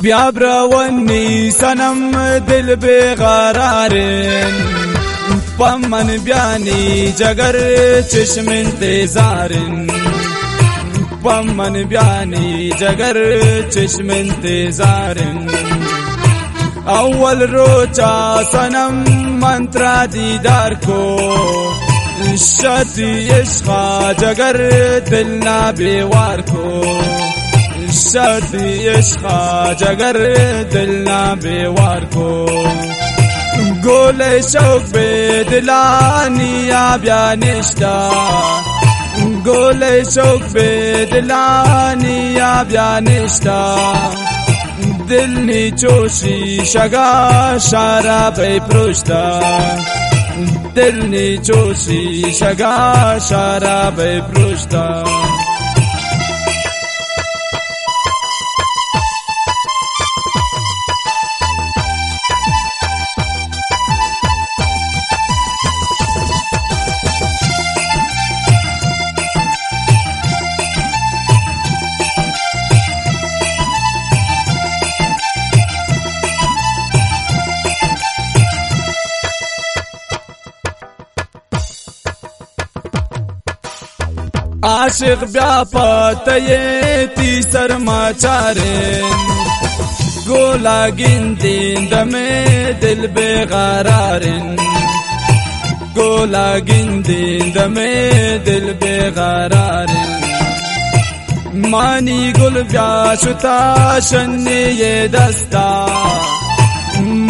بیا برونی سنم دل بقرارن پمن بیانی جگر چشم انتظارن پمن بیانی جگر چشم انتظارن اول روچا سنم منترا دیدار کو شتی عشقا جگر دل نا بیوار کو شتی عشقا جگر دل نا بیوار کو گول شوق به دلانی بیا نشتا گول شوق به دلانی بیا نشتا دل نی چوشی شگا شراب پروشتا دل نی چوشی شگا شراب پروشتا عاشق بیا پته تی سرمچارن گولا گندین دمه دل بقرارن گولا گندین دمه دل بقرارن مانی گل بیا شتا شنی دستا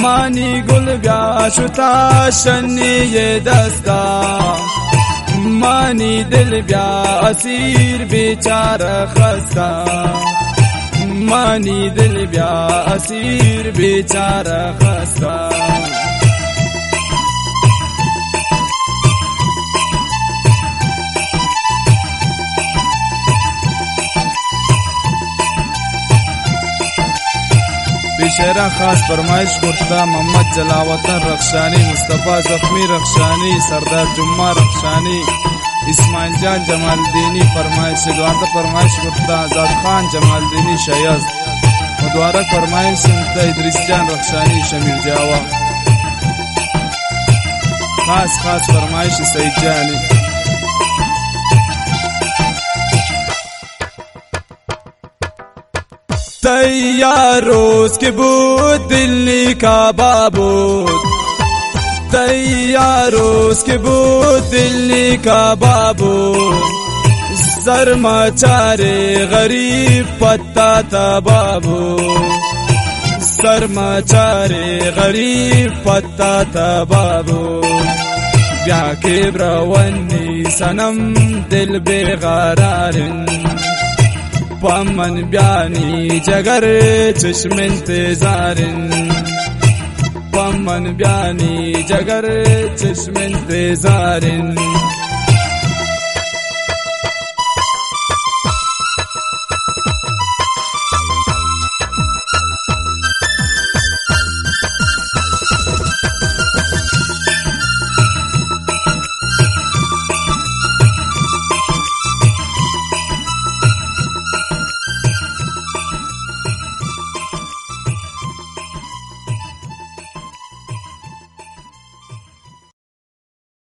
مانی گل بیا شتا شنی دستا مانی دل بیا اسیر بیچاره خستا مانی دل بیا اسیر بیچاره خستا بیشتر خاص فرمایش کرتا محمد جلاوطن رخشانی مصطفی زخمی رخشانی سردار جمعہ رخشانی اسماعیل جان جمال دینی فرمایش دوارا فرمایش کرتا آزاد خان جمال دینی شیاز و دوارا فرمایش کرتا ادریس جان رخشانی شمیر جاوا خاص فرمایش سید جانی تیاروز که بود دلی کباب بود تیاروز که بود دلی کباب بود سرمچار غریب پتا تبا بود سرمچار غریب پتا تبا بود بیا که برونی سنم دل بقرارن پمن بیانی جگر چشم انتظارن پمن بیانی جگر چشم انتظارن